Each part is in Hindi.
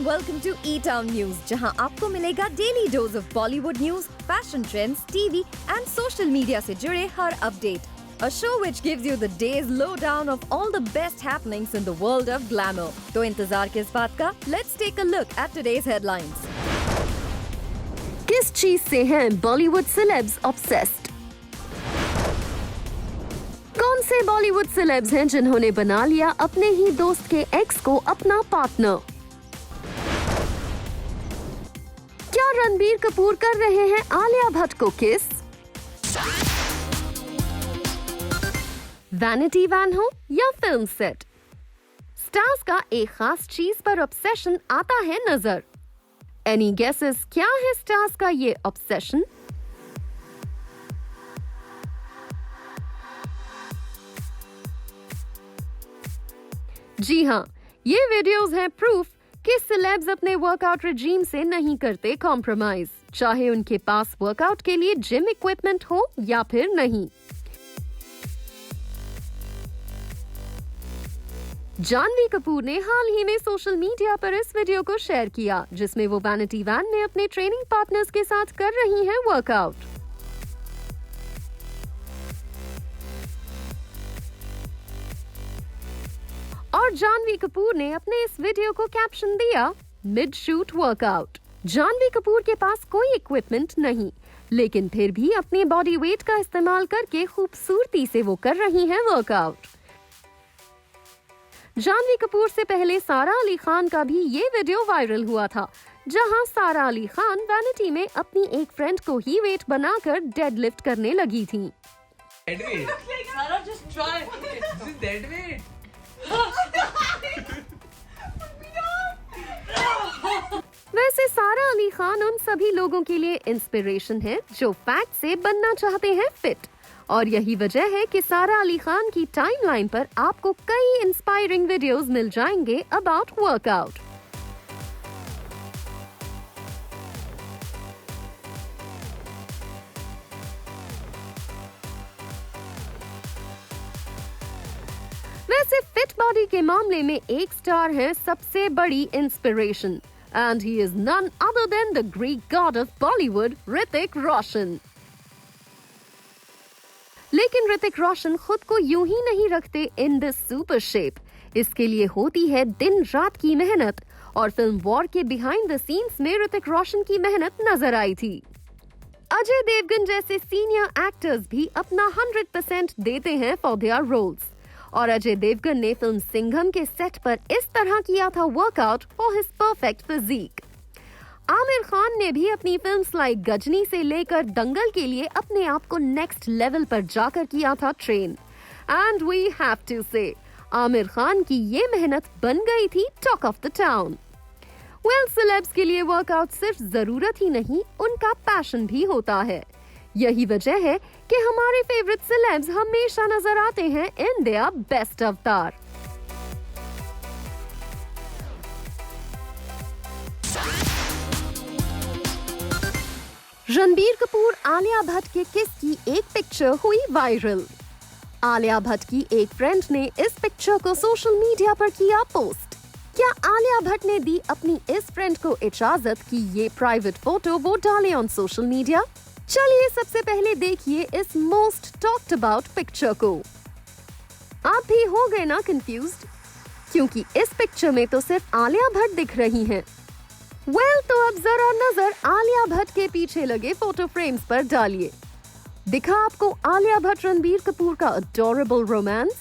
welcome to E-Town News, जहां आपको मिलेगा daily dose of Bollywood news, fashion trends, TV and social media से जुड़े हर update. A show which gives you the day's lowdown of all the best happenings in the world of glamour. तो इंतजार किस बात का? Let's take a look at today's headlines. किस चीज से हैं बॉलीवुड सेलेब्स ऑब्सेस्ड? कौन से बॉलीवुड सेलेब्स हैं जिन्होंने बना लिया अपने ही दोस्त के एक्स को अपना पार्टनर? क्या रणबीर कपूर कर रहे हैं आलिया भट्ट को किस? वैनिटी वैन हो या फिल्म सेट, स्टार्स का एक खास चीज पर ऑब्सेशन आता है नजर. एनी गेसेस क्या है स्टार्स का ये ऑब्सेशन? जी हाँ, ये वीडियोस हैं प्रूफ कि सेलेब्स अपने वर्कआउट रिजीम से नहीं करते कॉम्प्रोमाइज, चाहे उनके पास वर्कआउट के लिए जिम इक्विपमेंट हो या फिर नहीं. जानवी कपूर ने हाल ही में सोशल मीडिया पर इस वीडियो को शेयर किया जिसमें वो वैनिटी वैन में अपने ट्रेनिंग पार्टनर्स के साथ कर रही हैं वर्कआउट. और जानवी कपूर ने अपने इस वीडियो को कैप्शन दिया, mid shoot workout. Janhvi Kapoor के पास कोई इक्विपमेंट नहीं, लेकिन फिर भी अपने बॉडी वेट का इस्तेमाल करके खूबसूरती से वो कर रही हैं वर्कआउट. जानवी कपूर से पहले सारा अली खान का भी ये वीडियो वायरल हुआ था, जहां सारा अली खान वैनिटी में अपनी एक फ्रेंड को ही वेट बनाकर डेडलिफ्ट करने लगी थी. वैसे सारा अली खान उन सभी लोगों के लिए इंस्पिरेशन है जो फैट से बनना चाहते हैं फिट, और यही वजह है कि सारा अली खान की टाइमलाइन पर आपको कई इंस्पायरिंग वीडियोस मिल जाएंगे अबाउट वर्कआउट. वैसे फिट बॉडी के मामले में एक स्टार है सबसे बड़ी inspiration, and he is none other than the Greek god of Bollywood, Hrithik Roshan. लेकिन ऋतिक रोशन खुद को यूं ही नहीं रखते इन दिस सुपर शेप. इसके लिए होती है दिन रात की मेहनत, और फिल्म वॉर के बिहाइंड द सीन्स में ऋतिक रोशन की मेहनत नजर आई थी. अजय देवगन जैसे सीनियर एक्टर्स भी अपना 100% देते हैं फॉर देयर रोल्स, और अजय देवगन ने फिल्म सिंघम के सेट पर इस तरह किया था workout for his perfect physique. Aamir Khan ने भी अपनी फिल्म्स लाइक गजनी से लेकर दंगल के लिए अपने आप को नेक्स्ट लेवल पर जाकर किया था train, and we have to say Aamir Khan की ये मेहनत बन गई थी talk of the town. Well, celebs के लिए वर्कआउट सिर्फ जरूरत ही नहीं, उनका पैशन भी होता है. यही वजह है कि हमारे फेवरेट सेलेब्स हमेशा नजर आते हैं इन देयर बेस्ट अवतार. रणबीर कपूर आलिया भट्ट के किस की एक पिक्चर हुई वायरल. आलिया भट्ट की एक फ्रेंड ने इस पिक्चर को सोशल मीडिया पर किया पोस्ट. क्या आलिया भट्ट ने दी अपनी इस फ्रेंड को इजाजत कि ये प्राइवेट फोटो वो डाले ऑन सोशल मीडिया? चलिए सबसे पहले देखिए इस मोस्ट टॉक्ड अबाउट पिक्चर को. आप भी हो गए ना कंफ्यूज्ड, क्योंकि इस पिक्चर में तो सिर्फ आलिया भट्ट दिख रही हैं. वेल, तो अब जरा नजर आलिया भट्ट के पीछे लगे फोटो फ्रेम्स पर डालिए. दिखा आपको आलिया भट्ट रणबीर कपूर का अडोरेबल रोमांस?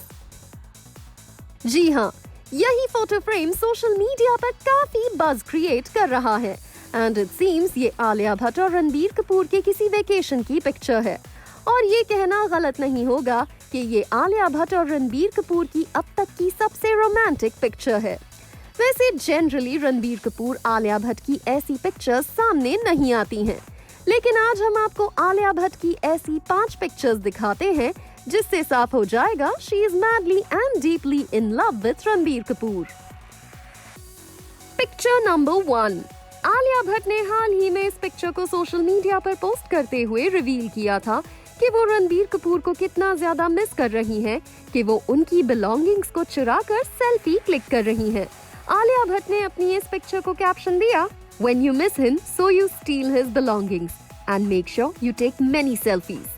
जी हाँ, यही फोटो फ्रेम सोशल मीडिया पर काफी बज़ क्रिएट कर रहा है, एंड इट सीम्स ये आलिया भट्ट और रणबीर कपूर के किसी वेकेशन की पिक्चर है. और ये कहना गलत नहीं होगा कि ये आलिया भट्ट और रणबीर कपूर की अब तक की सबसे रोमांटिक पिक्चर है. वैसे जनरली रणबीर कपूर आलिया भट्ट की ऐसी पिक्चर्स सामने नहीं आती हैं, लेकिन आज हम आपको आलिया भट्ट की ऐसी 5 पिक्चर्स दिखाते हैं जिससे साफ हो जाएगा she is madly and deeply in love with Ranbir Kapoor. Picture number 1. Alia Bhatt ने हाल ही में इस पिक्चर को सोशल मीडिया पर पोस्ट करते हुए रिवील किया था कि वो रणबीर कपूर को कितना ज्यादा मिस कर रही हैं कि वो उनकी बिलोंगिंग्स को चुरा कर सेल्फी क्लिक कर रही हैं. आलिया भट्ट ने अपनी इस पिक्चर को कैप्शन दिया, When you miss him, so you steal his belongings and make sure you take many selfies.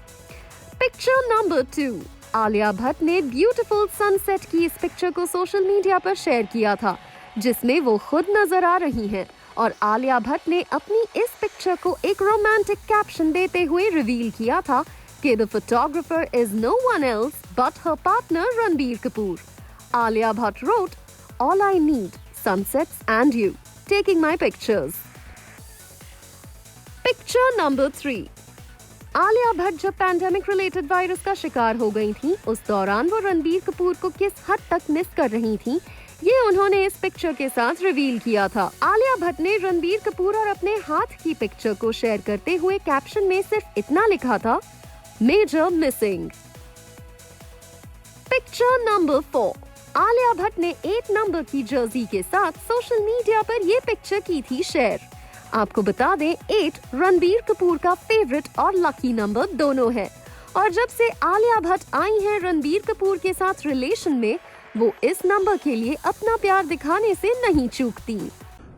Picture number 2. Alia Bhatt ने ब्यूटीफुल सनसेट की इस पिक्चर को सोशल मीडिया पर शेयर किया था, जिसमें वो खुद नजर आ रही हैं और आलिया भट्ट ने अपनी इस पिक्चर को एक रोमांटिक कैप्शन देते हुए रिवील किया था कि the photographer is no one else but her partner Ranbir Kapoor. Alia Bhatt wrote, All I need, sunsets and you, taking my pictures. Picture number 3. Alia Bhatt जब पैंडेमिक रिलेटेड वायरस का शिकार हो गई थी, उस दौरान वो रणबीर कपूर को किस हद तक मिस कर रही थी, ये उन्होंने इस पिक्चर के साथ रिवील किया था. आलिया भट्ट ने रणबीर कपूर और अपने हाथ की पिक्चर को शेयर करते हुए कैप्शन में सिर्फ इतना लिखा था, major missing. Picture number 4. Alia Bhatt ने 8 नंबर की जर्सी के साथ सोशल मीडिया पर ये पिक्चर की थी शेयर. आपको बता दें, 8 रणबीर कपूर का फेवरेट और लकी नंबर दोनों है और जब से आलिया भट्ट आई हैं रणबीर कपूर के साथ रिलेशन में, वो इस नंबर के लिए अपना प्यार दिखाने से नहीं चूकती.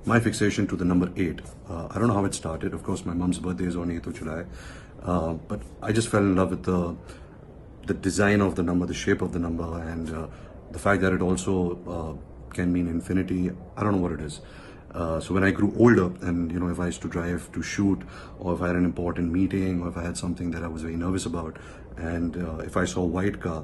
My fixation to the number 8. I don't know how it started. Of course, my mom's birthday is on 8th of July. But I just fell in love with the design of the number, the shape of the number, and the fact that it also can mean infinity. I don't know what it is. So when I grew older, and if I used to drive to shoot, or if I had an important meeting, or if I had something that I was very nervous about, and if I saw a white car,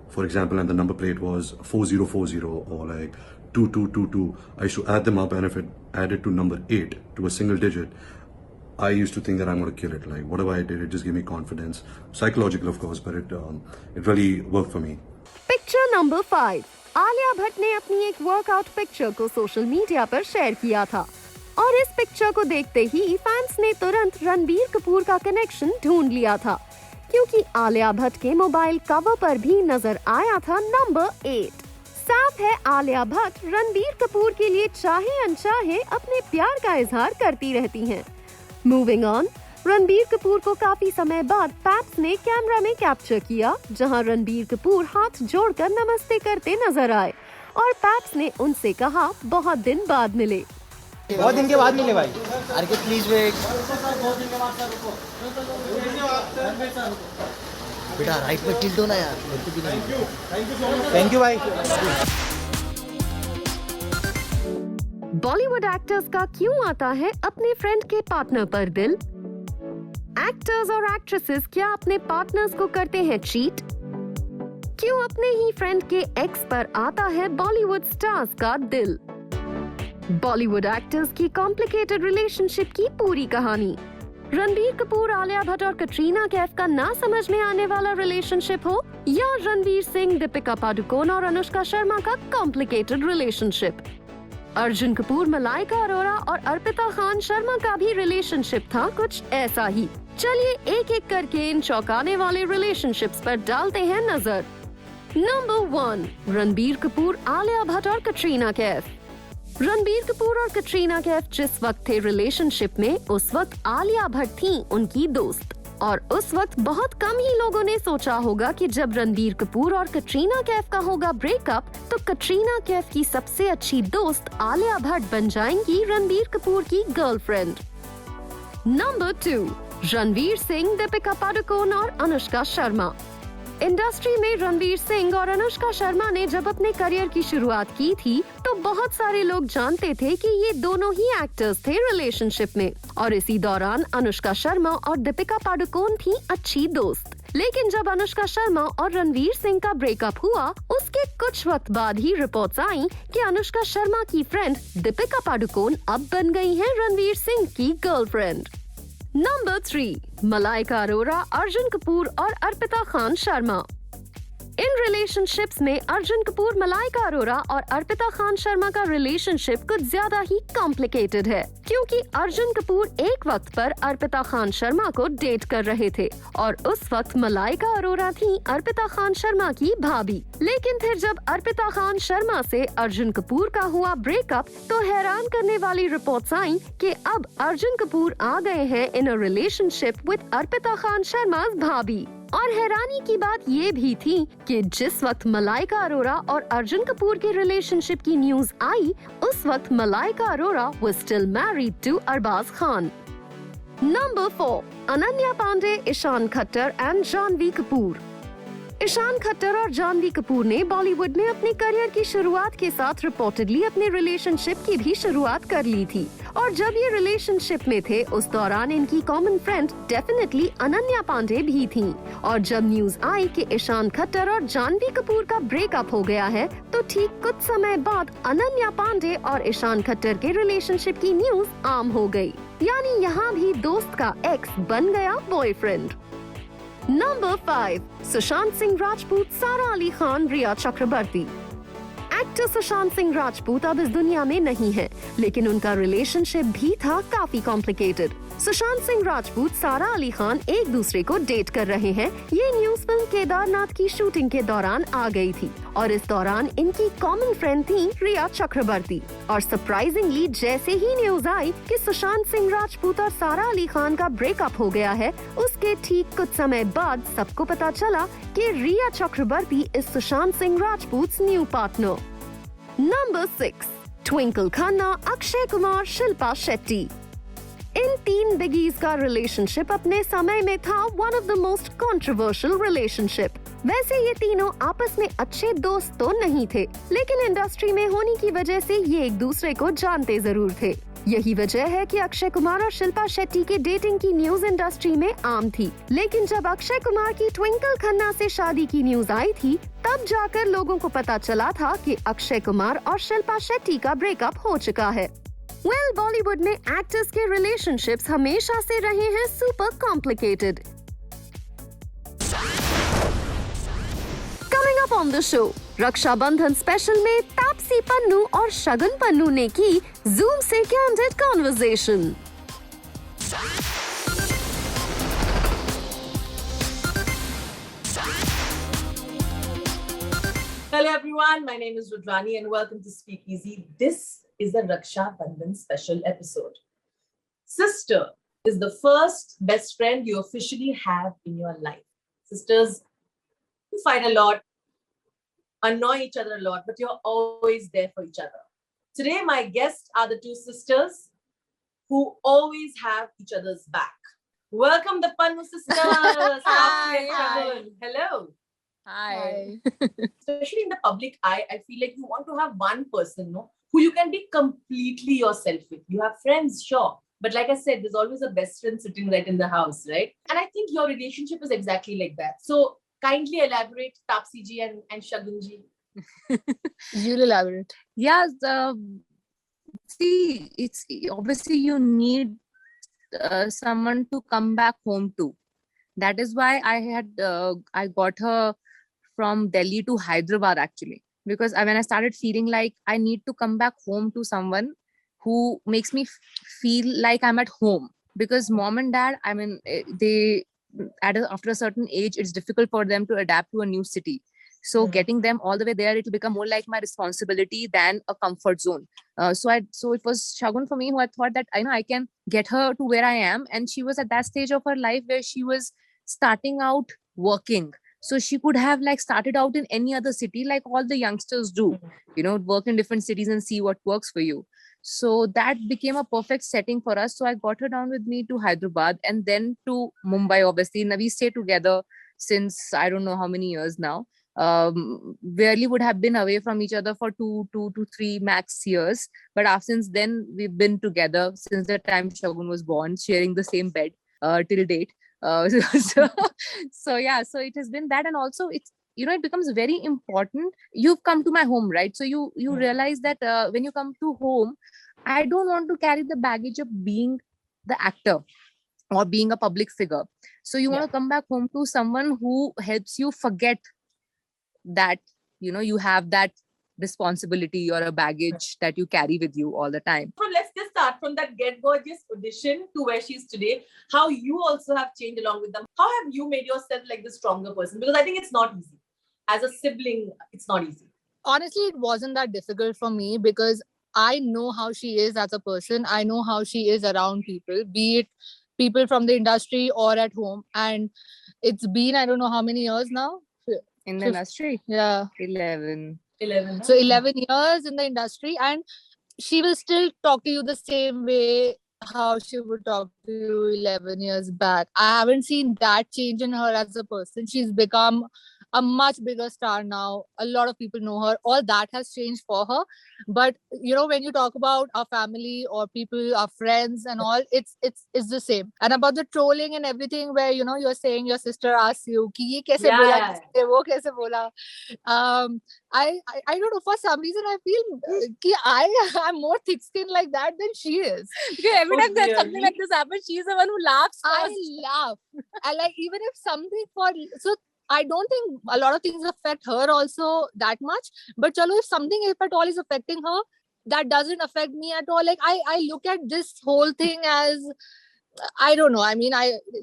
for example, and the number plate was 4040 or like 2222, I used to add them up, and if it added to number 8 to a single digit, I used to think that I'm going to kill it. Like whatever I did, it just gave me confidence, psychological of course, but it really worked for me. Picture number 5. Alia Bhatt ने अपनी एक वर्कआउट पिक्चर को सोशल मीडिया पर शेयर किया था और इस पिक्चर को देखते ही फैंस ने तुरंत रणबीर कपूर का कनेक्शन ढूंढ लिया था, क्योंकि आलिया भट्ट के मोबाइल कवर पर भी नजर आया था नंबर 8. साफ है, आलिया भट्ट रणबीर कपूर के लिए चाहे अनचाहे अपने प्यार का इजहार करती रहती हैं. मूविंग ऑन, रणबीर कपूर को काफी समय बाद पैप्स ने कैमरा में कैप्चर किया, जहां रणबीर कपूर हाथ जोड़कर नमस्ते करते नजर आए और पैप्स ने उनसे कहा, बहुत दिन बाद मिले. बहुत दिन के बाद मिले भाई. अरे के प्लीज वेट. बेटा राइट पे टिल्ट दो ना यार. थैंक यू भाई. बॉलीवुड एक्टर्स का क्यों आता है अपने फ्रेंड के पार्टनर पर दिल? एक्टर्स और एक्ट्रेसेस क्या अपने पार्टनर्स को करते हैं चीट? क्यों अपने ही फ्रेंड के एक्स पर आता है बॉलीवुड स्टार्स का दिल? बॉलीवुड एक्टर्स की कॉम्प्लिकेटेड रिलेशनशिप की पूरी कहानी. रणबीर कपूर, आलिया भट्ट और कटरीना कैफ का ना समझ में आने वाला रिलेशनशिप हो, या रणवीर सिंह, दीपिका पादुकोण और अनुष्का शर्मा का कॉम्प्लिकेटेड रिलेशनशिप. अर्जुन कपूर, मलाइका अरोरा और अर्पिता खान शर्मा का भी रिलेशनशिप था कुछ ऐसा ही. चलिए एक एक करके इन चौंकाने वाले रिलेशनशिप्स पर डालते हैं नजर. नंबर 1. रणबीर कपूर, आलिया भट्ट और कटरीना कैफ. रणबीर कपूर और कटरीना कैफ जिस वक्त थे रिलेशनशिप में, उस वक्त आलिया भट्ट थी उनकी दोस्त और उस वक्त बहुत कम ही लोगों ने सोचा होगा कि जब रणबीर कपूर और कटरीना कैफ का होगा ब्रेकअप, तो कटरीना कैफ की सबसे अच्छी दोस्त आलिया भट्ट बन जाएंगी रणबीर कपूर की गर्लफ्रेंड. नंबर 2. रणवीर सिंह, दीपिका पादुकोण और अनुष्का शर्मा. इंडस्ट्री में रणवीर सिंह और अनुष्का शर्मा ने जब अपने करियर की शुरुआत की थी, तो बहुत सारे लोग जानते थे कि ये दोनों ही एक्टर्स थे रिलेशनशिप में और इसी दौरान अनुष्का शर्मा और दीपिका पादुकोण थी अच्छी दोस्त. लेकिन जब अनुष्का शर्मा और रणवीर सिंह का ब्रेकअप हुआ, उसके कुछ वक्त बाद ही रिपोर्ट्स आई कि अनुष्का शर्मा की फ्रेंड दीपिका पादुकोण अब बन गई हैं रणवीर सिंह की गर्लफ्रेंड. नंबर 3. मलाइका अरोरा, अर्जुन कपूर और अर्पिता खान शर्मा. इन रिलेशनशिप्स में अर्जुन कपूर, मलाइका अरोरा और अर्पिता खान शर्मा का रिलेशनशिप कुछ ज्यादा ही कॉम्प्लिकेटेड है, क्योंकि अर्जुन कपूर एक वक्त पर अर्पिता खान शर्मा को डेट कर रहे थे और उस वक्त मलाइका अरोरा थी अर्पिता खान शर्मा की भाभी. लेकिन फिर जब अर्पिता खान शर्मा से अर्जुन कपूर का हुआ ब्रेकअप, तो हैरान करने वाली रिपोर्ट्स आई कि अब अर्जुन कपूर आ गए हैं in a relationship with Arpita Khan Sharma भाभी और हैरानी की बात ये भी थी कि जिस वक्त मलाइका अरोरा और अर्जुन कपूर के रिलेशनशिप की न्यूज आई, उस वक्त Malaika Arora was still married to Arbaaz Khan. Number 4, Ananya Panday, Ishaan Khatter and Janhvi Kapoor. Ishaan Khatter और जानवी कपूर ने बॉलीवुड में अपने करियर की शुरुआत के साथ रिपोर्टेडली अपने रिलेशनशिप की भी शुरुआत कर ली थी, और जब ये रिलेशनशिप में थे उस दौरान इनकी common friend definitely Ananya Panday भी थीं। और जब न्यूज आई कि ईशान खट्टर और जानवी कपूर का ब्रेकअप हो गया है, तो ठीक कुछ समय बाद अनन्या पांडे और ईशान खट्टर के रिलेशनशिप की न्यूज आम हो गई, यानी यहाँ भी दोस्त का एक्स बन गया बॉयफ्रेंड। नंबर 5, सुशांत सिंह राजपूत, सारा अली खान, रिया चक्रवर्ती। एक्टर सुशांत सिंह राजपूत अब इस दुनिया में नहीं है, लेकिन उनका रिलेशनशिप भी था काफी कॉम्प्लिकेटेड। सुशांत सिंह राजपूत, सारा अली खान एक दूसरे को डेट कर रहे हैं। ये न्यूज फिल्म केदारनाथ की शूटिंग के दौरान आ गई थी, और इस दौरान इनकी कॉमन फ्रेंड थी रिया चक्रवर्ती। और सरप्राइजिंगली जैसे ही न्यूज आई कि सुशांत सिंह राजपूत और सारा अली खान का ब्रेकअप हो गया है, उसके ठीक कुछ समय बाद सबको पता चला कि Riya Chakraborty is Sushant Singh Rajput new partner. Number 6, Twinkle Khanna, Akshay Kumar, Shilpa Shetty. इन 3 बिगीज का रिलेशनशिप अपने समय में था one of the most controversial relationship. वैसे ये तीनों आपस में अच्छे दोस्त तो नहीं थे, लेकिन इंडस्ट्री में होने की वजह से ये एक दूसरे को जानते जरूर थे। यही वजह है कि अक्षय कुमार और शिल्पा शेट्टी के डेटिंग की न्यूज इंडस्ट्री में आम थी, लेकिन जब अक्षय कुमार की ट्विंकल खन्ना से शादी की न्यूज आई थी, तब जाकर लोगों को पता चला था कि अक्षय कुमार और शिल्पा शेट्टी का ब्रेकअप हो चुका है। बॉलीवुड में एक्टर्स के रिलेशनशिप्स हमेशा से रहे हैं super complicated. Coming up on the show, Rakshabandhan special में तापसी पन्नू और शगुन पन्नू ने की जूम से candid conversation. Hello everyone, my name is Rudrani and welcome to Speakeasy. This is the Raksha Bandhan special episode. Sister is the first best friend you officially have in your life. Sisters, you fight a lot, annoy each other a lot, but you're always there for each other. Today, my guests are the 2 sisters who always have each other's back. Welcome the Pannu sisters. Hi. Hello. Hi. Especially in the public eye, I feel like you want to have one person, no, who you can be completely yourself with. You have friends, sure. But like I said, there's always a best friend sitting right in the house, right? And I think your relationship is exactly like that. So kindly elaborate, Tapsi ji and Shagun ji. You'll elaborate. Yeah, see, it's obviously you need someone to come back home to. That is why I got her from Delhi to Hyderabad actually, because when I started feeling like I need to come back home to someone who makes me feel like I'm at home, because mom and dad, I mean, after a certain age, it's difficult for them to adapt to a new city. So getting them all the way there, it will become more like my responsibility than a comfort zone. So it was Shagun for me, who I thought that I can get her to where I am. And she was at that stage of her life where she was starting out working. So she could have started out in any other city like all the youngsters do, work in different cities and see what works for you. So that became a perfect setting for us. So I got her down with me to Hyderabad and then to Mumbai, obviously. Now we stay together since I don't know how many years now. Barely would have been away from each other for 2 to 3 max years. But since then, we've been together since the time Shagun was born, sharing the same bed till date. So it has been that. And also it's, it becomes very important. You've come to my home, right? So you realize that when you come to home, I don't want to carry the baggage of being the actor or being a public figure. So you want to come back home to someone who helps you forget that, you have that responsibility or a baggage that you carry with you all the time. So let's just start from that Get Gorgeous audition to where she is today. How you also have changed along with them. How have you made yourself like the stronger person? Because I think it's not easy. As a sibling, it's not easy. Honestly, it wasn't that difficult for me because I know how she is as a person. I know how she is around people, be it people from the industry or at home. And it's been, I don't know how many years now. In the Fif- industry, Yeah. 11. 11. So 11 years in the industry, and she will still talk to you the same way how she would talk to you 11 years back. I haven't seen that change in her as a person. She's become a much bigger star now. A lot of people know her. All that has changed for her. But you know, when you talk about our family or people, our friends and all, it's the same. And about the trolling and everything, where you know you're saying your sister asks you कि ये कैसे Yeah, बोला, yeah, किसने, वो कैसे बोला. I don't know, for some reason I feel I'm more thick skinned like that than she is. Because every Oh, time there's something really? like this happens, she's the one who laughs I first. laugh. I like, even if something so I don't think a lot of things affect her also that much. But chalo, if something, if at all, is affecting her, that doesn't affect me at all. Like I look at this whole thing as, I don't know. I mean,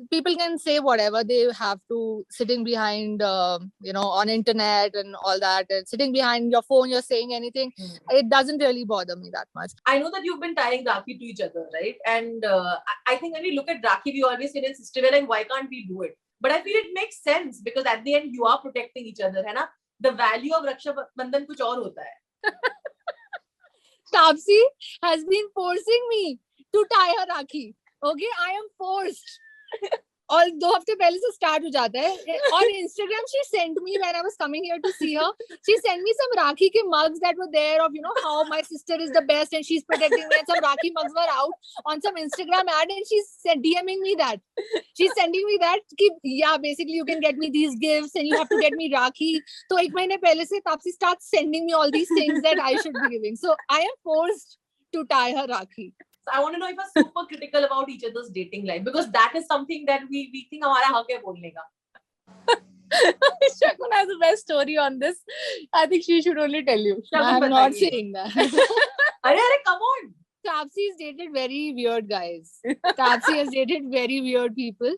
people can say whatever they have to, sitting behind, on internet and all that, and sitting behind your phone, you're saying anything. It doesn't really bother me that much. I know that you've been tying Rakhi to each other, right? And I think when we look at Rakhi, we always say, sister, like, why can't we do it? But I feel it makes sense because at the end, you are protecting each other, है ना? The value of Raksha Bandhan कुछ और होता है. Taapsee has been forcing me to tie her Rakhi. Okay, I am forced. और 2 हफ्ते पहले से start हो जाता है. On Instagram, she sent me, when I was coming here to see her, she sent me some Rakhi ke mugs that were there of, how my sister is the best and she's protecting me, and some Rakhi mugs were out on some Instagram ad, and she's DMing me that. She's sending me that, ki, yeah, basically you can get me these gifts and you have to get me Rakhi. So 1 महीने पहले से Taapsee starts sending me all these things that I should be giving. So I am forced to tie her Rakhi. So I want to know if you're super critical about each other's dating life, because that is something that we think हमारा हक है बोलने का. Shagun has the best story on this. I think she should only tell you. I'm not saying that. अरे come on. Taapsee's dated very weird guys. Taapsee has dated very weird people.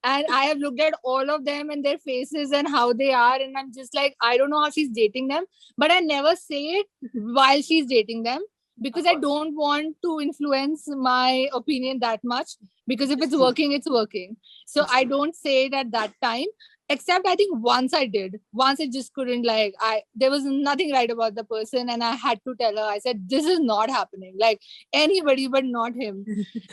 And I have looked at all of them and their faces and how they are. And I'm just like, I don't know how she's dating them. But I never say it while she's dating them, because I don't want to influence my opinion that much. Because if it's working, it's working. So I don't say it at that time. Except I think once I did. Once I just couldn't, there was nothing right about the person, and I had to tell her. I said, this is not happening. Like, anybody but not him.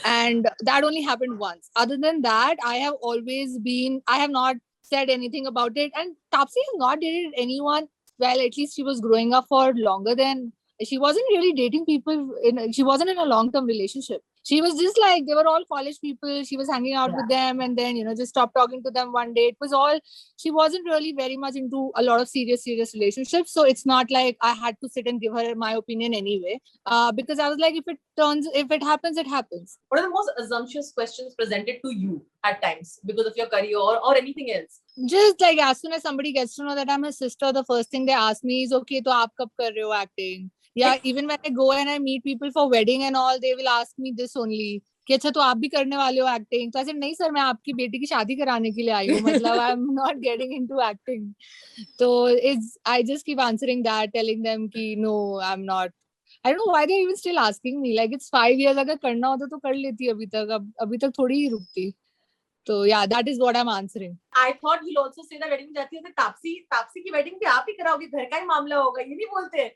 And that only happened once. Other than that, I have not said anything about it. And Taapsee has not dated anyone. Well, at least she was growing up for longer than, she wasn't really dating people. She wasn't in a long-term relationship. She was just like, they were all college people. She was hanging out with them and then, just stopped talking to them one day. It was all, she wasn't really very much into a lot of serious relationships. So it's not like I had to sit and give her my opinion anyway. Because I was like, if it happens, it happens. What are the most assumptuous questions presented to you at times because of your career or anything else? Just like, as soon as somebody gets to know that I'm a sister, the first thing they ask me is, okay, तो आप कब कर रहे हो acting? Yeah, even when I go and I meet people for wedding and all, they will ask me this only. कि अच्छा तो आप भी करने वाले हो acting? तो ऐसे नहीं सर, मैं आपकी बेटी की शादी कराने के लिए आई हूँ. मतलब I'm not getting into acting. So I just keep answering that, telling them कि no, I'm not. I don't know why they're even still asking me. Like, it's 5 years. अगर करना होता तो कर लेती अभी तक. अभी तक थोड़ी ही रुकती. So yeah, that is what I'm answering. I thought he'll also say that wedding में जाती है तो तापसी की wedding भी आप ही कराओगे, घर का ही मामला होगा. ये नहीं बोलते हैं.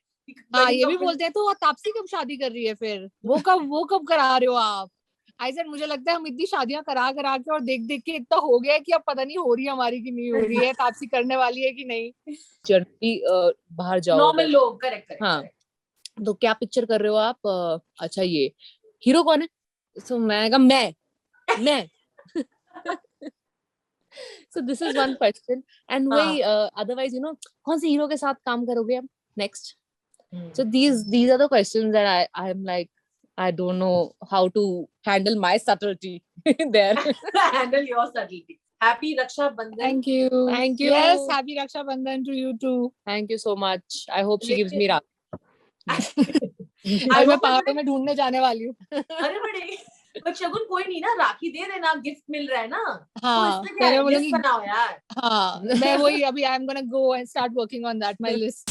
हाँ, ये भी बोलते हैं. तो तापसी कब शादी कर रही है फिर? वो कब करा रहे हो आप? I said, मुझे लगता है हम इतनी शादियां करा के और देख के इतना हो गया कि अब पता नहीं हो रही है हमारी कि नहीं हो रही है. तापसी करने वाली है कि नहीं. जनरली बाहर जाओ. Normal लोग, correct. हाँ. तो क्या पिक्चर कर रहे हो आप? अच्छा, ये हीरो कौन है? So मैं. So this is one question. And वही otherwise, कौन से हीरो के साथ काम करोगे आप next? So these are the questions that I'm like, I don't know how to handle my subtlety there. Handle your subtlety. Happy Raksha Bandhan. Thank you. Thank you. Yes, happy Raksha Bandhan to you too. Thank you so much. I hope she gives me मैं पहाड़ों में ढूंढने जाने वाली हूँ. अरे बड़े, but शगुन कोई नहीं ना, राखी दे देना, गिफ्ट मिल रहा है ना. हाँ, तो इसमें क्या है, list बनाओ यार. हाँ, मैं वही अभी I'm gonna go and start working on that, my list.